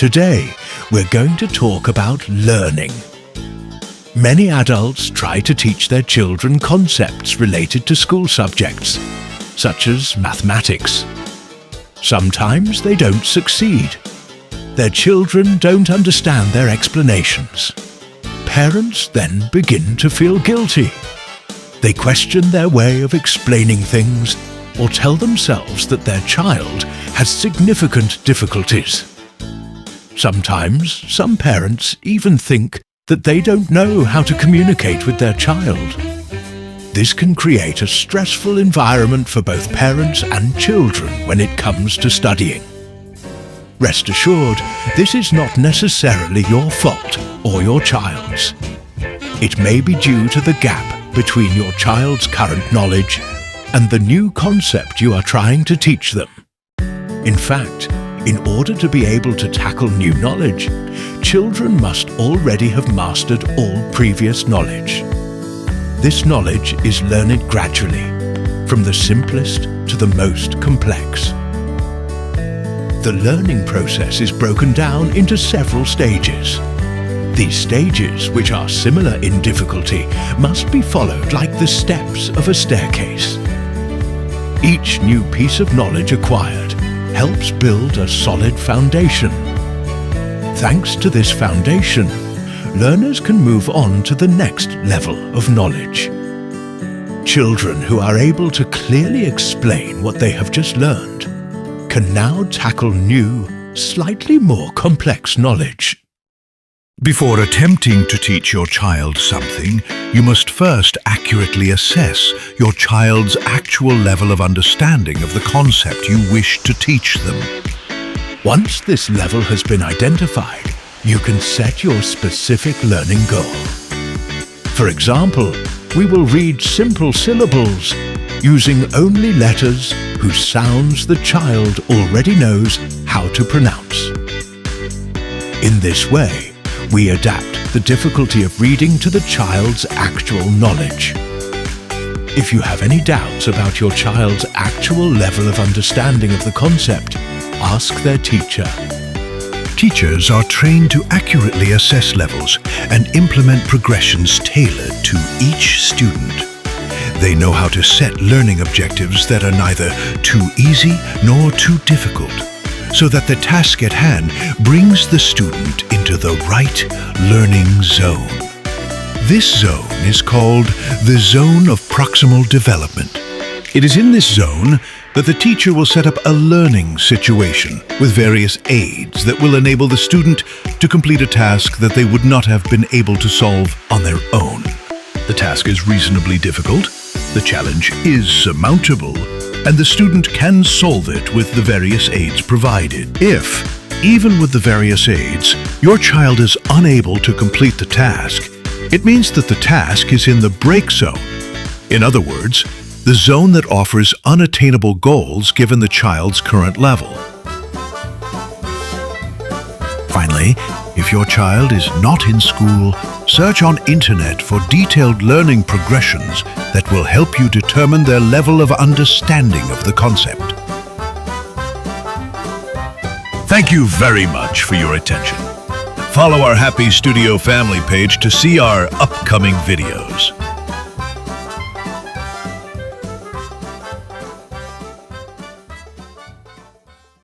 Today, we're going to talk about learning. Many adults try to teach their children concepts related to school subjects, such as mathematics. Sometimes they don't succeed. Their children don't understand their explanations. Parents then begin to feel guilty. They question their way of explaining things or tell themselves that their child has significant difficulties. Sometimes some parents even think that they don't know how to communicate with their child. This can create a stressful environment for both parents and children when it comes to studying. Rest assured, this is not necessarily your fault or your child's. It may be due to the gap between your child's current knowledge and the new concept you are trying to teach them. In fact, in order to be able to tackle new knowledge, children must already have mastered all previous knowledge. This knowledge is learned gradually, from the simplest to the most complex. The learning process is broken down into several stages. These stages, which are similar in difficulty, must be followed like the steps of a staircase. Each new piece of knowledge acquired helps build a solid foundation. Thanks to this foundation, learners can move on to the next level of knowledge. Children who are able to clearly explain what they have just learned can now tackle new, slightly more complex knowledge. Before attempting to teach your child something, you must first accurately assess your child's actual level of understanding of the concept you wish to teach them. Once this level has been identified, you can set your specific learning goal. For example, we will read simple syllables using only letters whose sounds the child already knows how to pronounce. In this way, we adapt the difficulty of reading to the child's actual knowledge. If you have any doubts about your child's actual level of understanding of the concept, ask their teacher. Teachers are trained to accurately assess levels and implement progressions tailored to each student. They know how to set learning objectives that are neither too easy nor too difficult, so that the task at hand brings the student into the right learning zone. This zone is called the zone of proximal development. It is in this zone that the teacher will set up a learning situation with various aids that will enable the student to complete a task that they would not have been able to solve on their own. The task is reasonably difficult, the challenge is surmountable, and the student can solve it with the various aids provided. If, even with the various aids, your child is unable to complete the task, it means that the task is in the break zone. In other words, the zone that offers unattainable goals given the child's current level. Finally, if your child is not in school, search on internet for detailed learning progressions that will help you determine their level of understanding of the concept. Thank you very much for your attention. Follow our Happy Studio family page to see our upcoming videos.